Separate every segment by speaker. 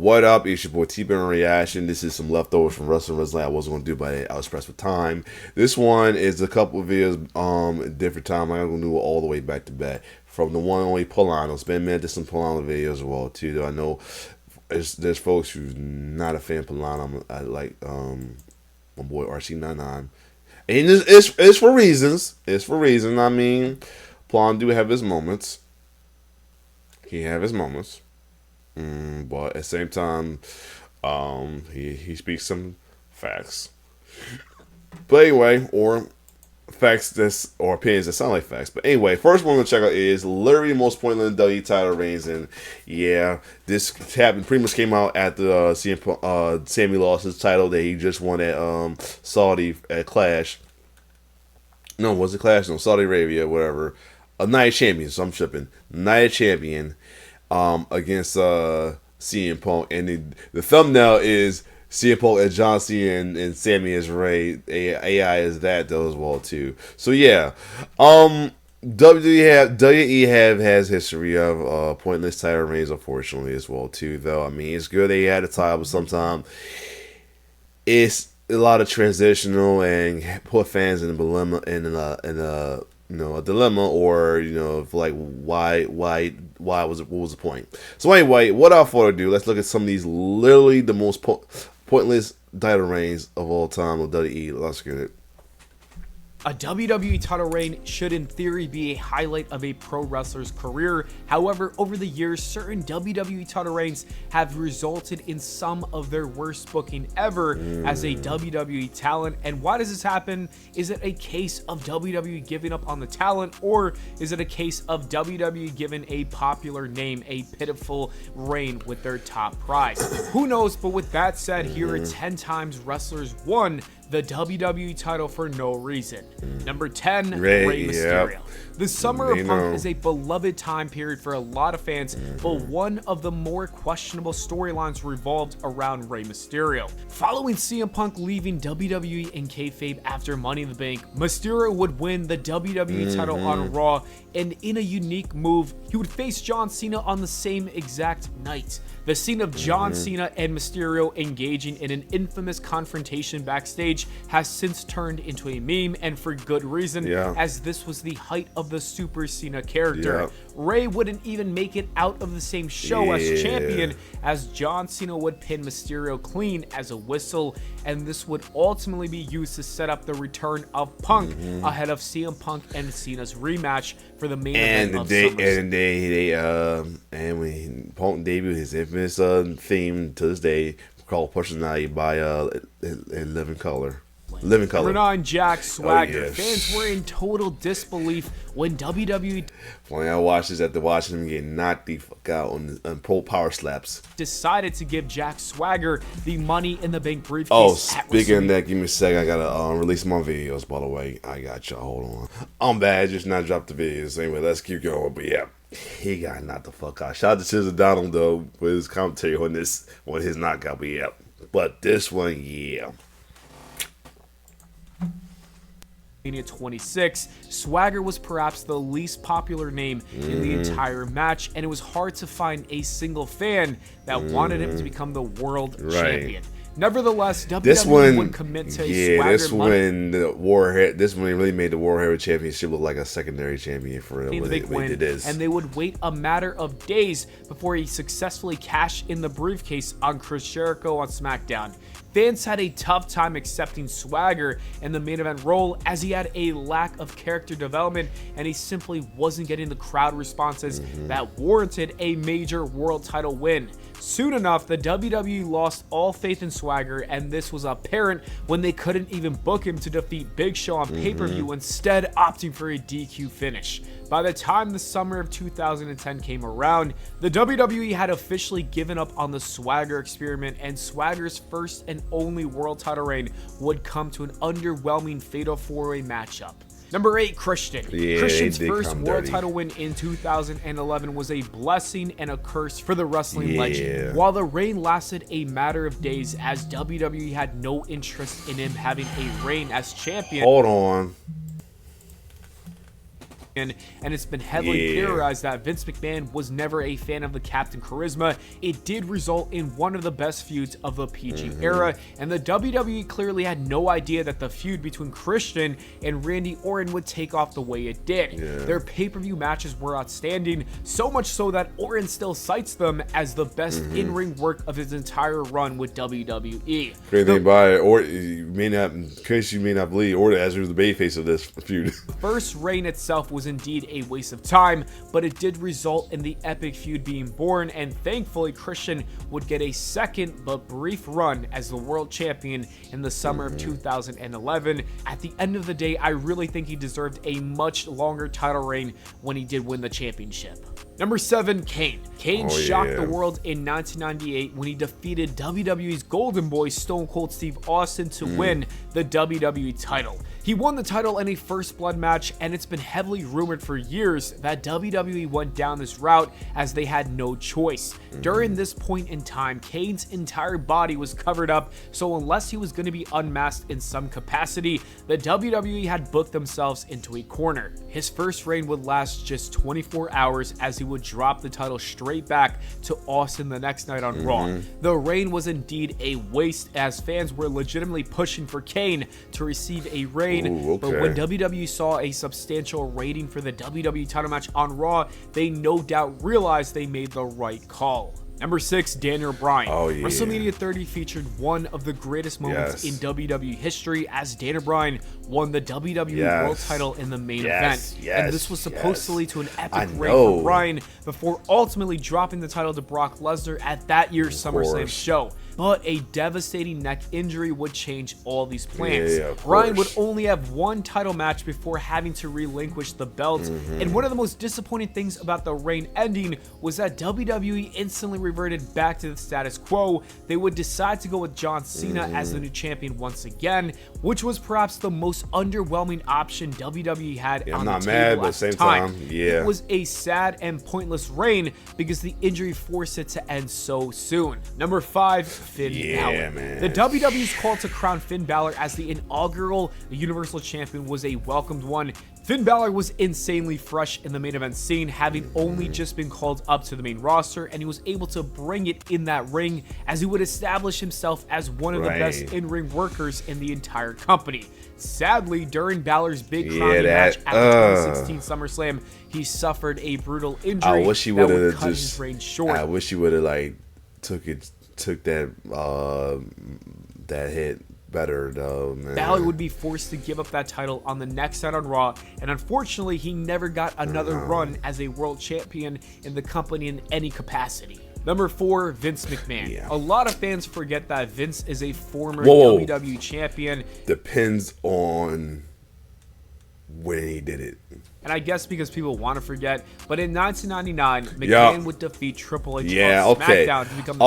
Speaker 1: What up? It's your boy T-Bone Reaction. This is some leftovers from Wrestling I wasn't going to do, but I was pressed for time. This one is a couple of videos at different time. I'm going to do it all the way back to back. From the one only Pllana. It's been a minute to some Pllana videos as well, too. Though I know there's folks who's not a fan of Pllana. I like my boy RC99. And it's for reasons. It's for reasons. I mean, Pllana do have his moments. He have his moments. But at the same time, he speaks some facts. But anyway, or facts or opinions that sound like facts. But anyway, first one we're gonna check out is literally the most pointless WWE title reigns, and yeah, this happened. Pretty much came out after Sammy lost his title that he just won at Saudi at Clash. No, was it Clash? No, Saudi Arabia, whatever. A Night of Champions. So I'm tripping. Night of Champion. Against CM Punk, and the thumbnail is CM Punk as John Cena and Sammy as Ray. AI is that though as well too. So yeah, WWE has history of pointless title reigns, unfortunately as well too. Though I mean, it's good they had a title, but sometimes it's a lot of transitional and put fans in a dilemma a dilemma, or like why was it? What was the point? So anyway, without further ado, let's look at some of these literally the most pointless title reigns of all time of WWE. Let's get it.
Speaker 2: A WWE title reign should in theory be a highlight of a pro wrestler's career. However, over the years, certain WWE title reigns have resulted in some of their worst booking ever as a WWE talent. And why does this happen? Is it a case of WWE giving up on the talent, or is it a case of WWE giving a popular name a pitiful reign with their top prize? Who knows? But with that said, here are 10 times wrestlers won the WWE title for no reason. Number 10, Rey Mysterio. Yep. The summer of Punk is a beloved time period for a lot of fans, but one of the more questionable storylines revolved around Rey Mysterio. Following CM Punk leaving WWE in kayfabe after Money in the Bank, Mysterio would win the WWE title on Raw, and in a unique move, he would face John Cena on the same exact night. The scene of John Cena and Mysterio engaging in an infamous confrontation backstage has since turned into a meme, and for good reason, as this was the height of the Super Cena character. Rey wouldn't even make it out of the same show as champion, as John Cena would pin Mysterio clean as a whistle, and this would ultimately be used to set up the return of Punk ahead of CM Punk and Cena's rematch for the main event of SummerSlam.
Speaker 1: And when Punk debuted his infamous theme to this day called Personality by Living Color.
Speaker 2: Number 9, Jack Swagger. Fans were in total disbelief when WWE
Speaker 1: when I watched this after watching him get knocked the fuck out on pro power slaps.
Speaker 2: Decided to give Jack Swagger the Money in the Bank briefcase.
Speaker 1: Oh, speaking of that, give me a second. I gotta release my videos. By the way, I got y'all. Hold on. I'm bad. Just not dropped the videos. Anyway, let's keep going. But yeah, he got knocked the fuck out. Shout out to Chisel Donald though with his commentary on his knockout. But yeah, but this one, yeah.
Speaker 2: 26, Swagger was perhaps the least popular name in the entire match, and it was hard to find a single fan that wanted him to become the world champion. Nevertheless, WWE would commit to a Swagger
Speaker 1: this one really made the War Hero Championship look like a secondary champion for
Speaker 2: the big win, and they would wait a matter of days before he successfully cashed in the briefcase on Chris Jericho on SmackDown. Fans had a tough time accepting Swagger in the main event role, as he had a lack of character development and he simply wasn't getting the crowd responses that warranted a major world title win. Soon enough, the WWE lost all faith in Swagger, and this was apparent when they couldn't even book him to defeat Big Show on pay-per-view, instead opting for a DQ finish. By the time the summer of 2010 came around, the WWE had officially given up on the Swagger experiment, and Swagger's first and only world title reign would come to an underwhelming fatal 4-way matchup. Number 8, Christian. Christian's first world title win in 2011 was a blessing and a curse for the wrestling legend. While the reign lasted a matter of days, as WWE had no interest in him having a reign as champion.
Speaker 1: Hold on.
Speaker 2: and it's been heavily theorized that Vince McMahon was never a fan of the Captain Charisma. It did result in one of the best feuds of the PG era, and the WWE clearly had no idea that the feud between Christian and Randy Orton would take off the way it did. Their pay-per-view matches were outstanding, so much so that Orton still cites them as the best in-ring work of his entire run with WWE.
Speaker 1: Great thing by it, or you may not, in case you may not believe, Orton as the babyface of this feud.
Speaker 2: First reign itself was indeed a waste of time, but it did result in the epic feud being born, and thankfully Christian would get a second but brief run as the world champion in the summer of 2011. At the end of the day, I really think he deserved a much longer title reign when he did win the championship. Number 7, Kane. Kane shocked the world in 1998 when he defeated WWE's Golden Boy Stone Cold Steve Austin to win the WWE title. He won the title in a first blood match, and it's been heavily rumored for years that WWE went down this route as they had no choice. During this point in time, Kane's entire body was covered up, so unless he was going to be unmasked in some capacity, the WWE had booked themselves into a corner. His first reign would last just 24 hours as he would drop the title straight back to Austin the next night on Raw. The reign was indeed a waste, as fans were legitimately pushing for Kane to receive a reign. But when WWE saw a substantial rating for the WWE title match on Raw, they no doubt realized they made the right call. Number 6, Daniel Bryan. WrestleMania 30 featured one of the greatest moments in WWE history as Daniel Bryan won the WWE World title in the main event. And this was supposed to lead to an epic reign for Bryan before ultimately dropping the title to Brock Lesnar at that year's SummerSlam show. But a devastating neck injury would change all these plans. Bryan would only have one title match before having to relinquish the belt. And one of the most disappointing things about the reign ending was that WWE instantly reverted back to the status quo. They would decide to go with John Cena as the new champion once again, which was perhaps the most underwhelming option WWE had on the table at the time. It was a sad and pointless reign because the injury forced it to end so soon. Number 5, Finn Balor. The WWE's call to crown Finn Balor as the inaugural Universal Champion was a welcomed one. Finn Balor was insanely fresh in the main event scene, having only just been called up to the main roster, and he was able to bring it in that ring as he would establish himself as one of the best in-ring workers in the entire company. Sadly, during Balor's big crowning match at the 2016 SummerSlam, he suffered a brutal injury that would cut his reign short.
Speaker 1: I wish he would have took that that hit better though, man.
Speaker 2: Balor would be forced to give up that title on the next night on Raw, and unfortunately he never got another run as a world champion in the company in any capacity. Number 4, Vince McMahon. A lot of fans forget that Vince is a former WWE champion.
Speaker 1: Depends on when he did it.
Speaker 2: And I guess because people want to forget, but in 1999, McMahon would defeat Triple H on SmackDown to become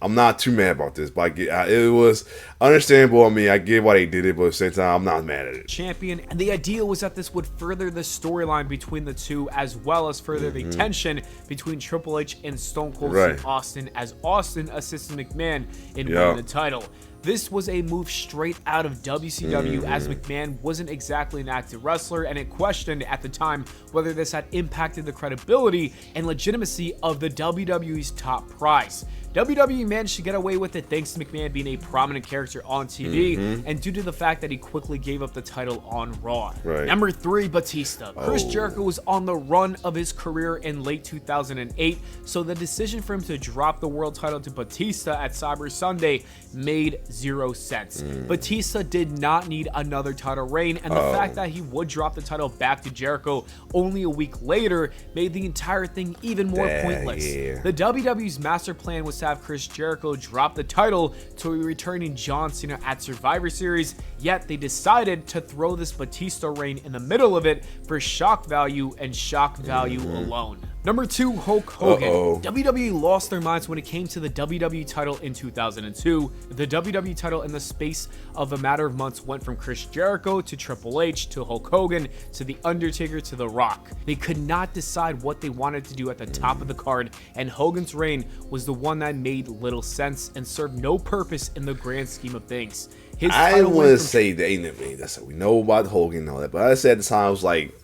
Speaker 1: I'm not too mad about this, but it was understandable. I mean, I get why they did it, but at the same time, I'm not mad at it.
Speaker 2: Champion, and the idea was that this would further the storyline between the two, as well as further the tension between Triple H and Stone Cold Steve Austin, as Austin assisted McMahon in winning the title. This was a move straight out of WCW, as McMahon wasn't exactly an active wrestler, and it questioned at the time whether this had impacted the credibility and legitimacy of the WWE's top prize. WWE managed to get away with it thanks to McMahon being a prominent character on TV and due to the fact that he quickly gave up the title on Raw. Number 3, Batista. Chris Jericho was on the run of his career in late 2008, so the decision for him to drop the world title to Batista at Cyber Sunday made zero sense. Batista did not need another title reign, and the fact that he would drop the title back to Jericho only a week later made the entire thing even more pointless. The WWE's master plan was to have Chris Jericho drop the title to a returning John Cena at Survivor Series, yet they decided to throw this Batista reign in the middle of it for shock value and shock value alone. Number 2, Hulk Hogan. WWE lost their minds when it came to the WWE title in 2002. The WWE title in the space of a matter of months went from Chris Jericho to Triple H to Hulk Hogan to The Undertaker to The Rock. They could not decide what they wanted to do at the top of the card, and Hogan's reign was the one that made little sense and served no purpose in the grand scheme of things.
Speaker 1: I want to say that we know about Hogan and all that, but I said at the time I was like,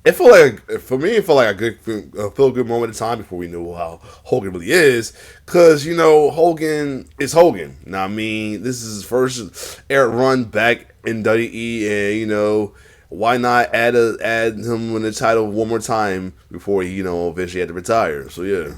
Speaker 1: it felt like, for me, it felt like a feel good moment of time before we knew how Hogan really is. Because, Hogan is Hogan. Now, I mean, this is his first air run back in WWE, and, why not add him in the title one more time before he, eventually had to retire? So, yeah.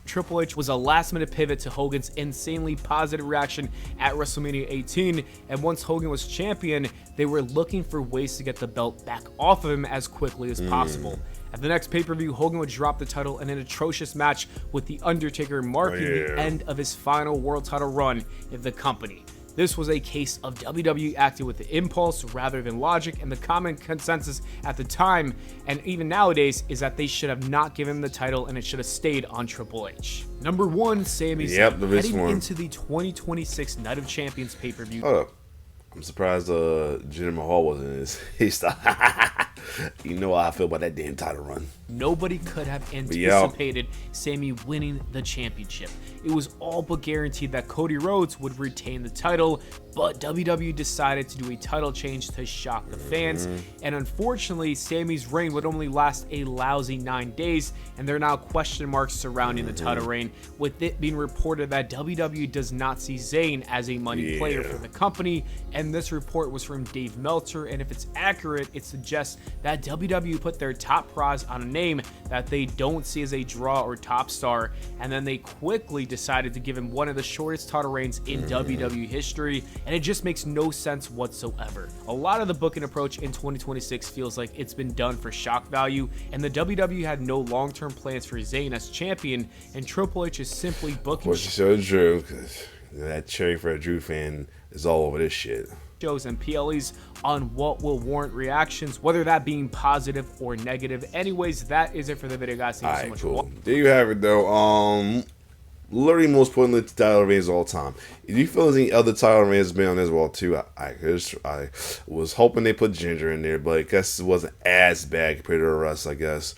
Speaker 2: Triple H was a last-minute pivot to Hogan's insanely positive reaction at WrestleMania 18, and once Hogan was champion, they were looking for ways to get the belt back off of him as quickly as possible. At the next pay-per-view, Hogan would drop the title in an atrocious match with The Undertaker, marking the end of his final world title run in the company. This was a case of WWE acting with the impulse rather than logic, and the common consensus at the time, and even nowadays, is that they should have not given him the title and it should have stayed on Triple H. Number 1, Sami Zayn. Heading into the 2026 Night of Champions pay-per-view.
Speaker 1: Hold up. I'm surprised Jinder Mahal wasn't in his style. You know how I feel about that damn title run.
Speaker 2: Nobody could have anticipated Sami winning the championship. It was all but guaranteed that Cody Rhodes would retain the title, but WWE decided to do a title change to shock the fans, and unfortunately, Sami's reign would only last a lousy 9 days, and there are now question marks surrounding the title reign, with it being reported that WWE does not see Zayn as a money player for the company, and this report was from Dave Meltzer, and if it's accurate, it suggests that WWE put their top prize on a name that they don't see as a draw or top star, and then they quickly decided to give him one of the shortest title reigns in WWE history, and it just makes no sense whatsoever. A lot of the booking approach in 2026 feels like it's been done for shock value, and the WWE had no long-term plans for Zayn as champion, and Triple H is simply booking.
Speaker 1: Which is so true, because that Cherry Fred Drew fan is all over this shit.
Speaker 2: Shows and PLEs on what will warrant reactions, whether that being positive or negative. Anyways, that is it for the video, guys. Thank you so much for watching.
Speaker 1: There you have it, though. Literally most pointless title reigns of all time. If you feel any other title reigns been on this wall too, I was hoping they put Ginger in there, but I guess it wasn't as bad compared to the rest, I guess.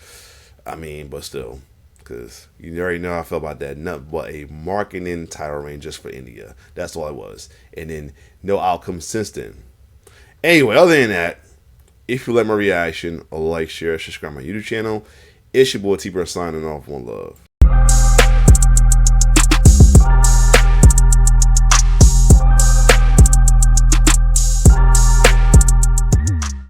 Speaker 1: I mean, but still. Because you already know how I felt about that. Nothing but a marketing title reign just for India. That's all it was. And then no outcome since then. Anyway, other than that, if you like my reaction, like, share, subscribe to my YouTube channel. It's your boy T-Bird signing off. One love.